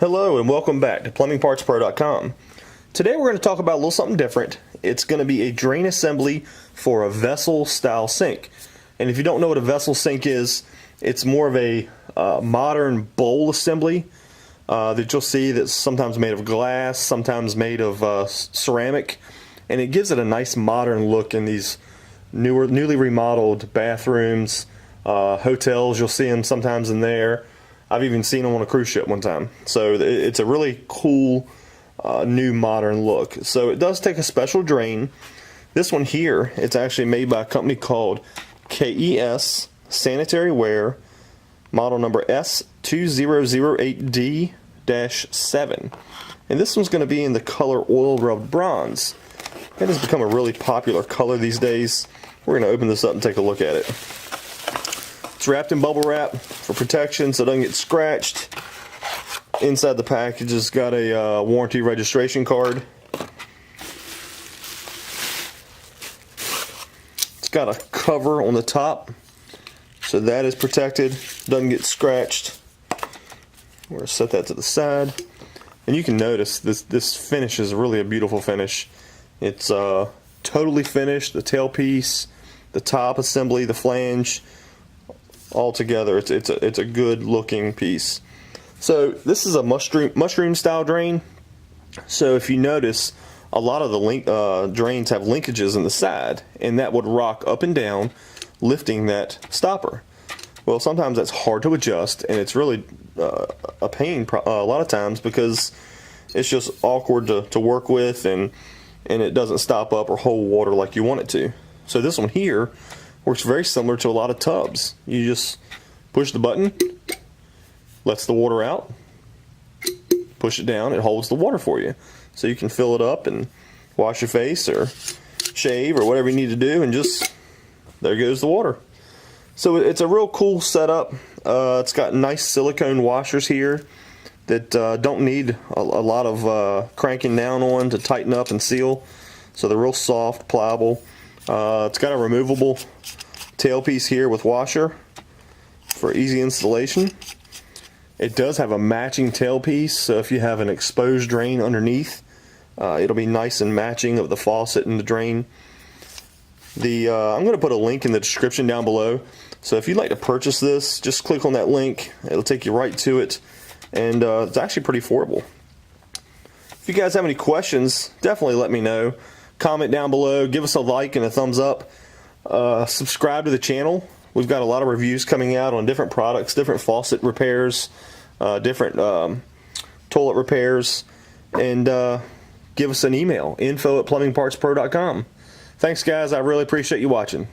Hello and welcome back to plumbingpartspro.com. Today we're going to talk about a little something different. It's going to be a drain assembly for a vessel style sink. And if you don't know what a vessel sink is, it's more of a modern bowl assembly that you'll see that's sometimes made of glass, sometimes made of ceramic, and it gives it a nice modern look in these newly remodeled bathrooms, hotels. You'll see them sometimes in there. I've even seen them on a cruise ship one time. So it's a really cool new modern look. So it does take a special drain. This one here, it's actually made by a company called KES Sanitary Ware, model number S2008D-7. And this one's going to be in the color Oil Rubbed Bronze. It has become a really popular color these days. We're going to open this up and take a look at it. It's wrapped in bubble wrap for protection so it doesn't get scratched. Inside the package has got a warranty registration card. It's got a cover on the top so that is protected, doesn't get scratched. We're going to set that to the side. And you can notice this finish is really a beautiful finish. It's totally finished, the tailpiece, the top assembly, the flange, all together. It's a good looking piece. So this is a mushroom style drain. So if you notice, a lot of the drains have linkages in the side, and that would rock up and down, lifting that stopper. Well, sometimes that's hard to adjust, and it's really a pain a lot of times because it's just awkward to work with, and it doesn't stop up or hold water like you want it to. So this one here works very similar to a lot of tubs. You just push the button, lets the water out, push it down, it holds the water for you. So you can fill it up and wash your face or shave or whatever you need to do, and just, there goes the water. So it's a real cool setup. It's got nice silicone washers here that don't need a lot of cranking down on to tighten up and seal. So they're real soft, pliable. It's got a removable tailpiece here with washer for easy installation. It does have a matching tailpiece, so if you have an exposed drain underneath, it'll be nice and matching of the faucet and the drain. I'm going to put a link in the description down below, so if you'd like to purchase this, just click on that link. It'll take you right to it, and it's actually pretty affordable. If you guys have any questions, definitely let me know. Comment down below, give us a like and a thumbs up. Subscribe to the channel. We've got a lot of reviews coming out on different products, different faucet repairs, different toilet repairs, and give us an email, info@plumbingpartspro.com. Thanks guys, I really appreciate you watching.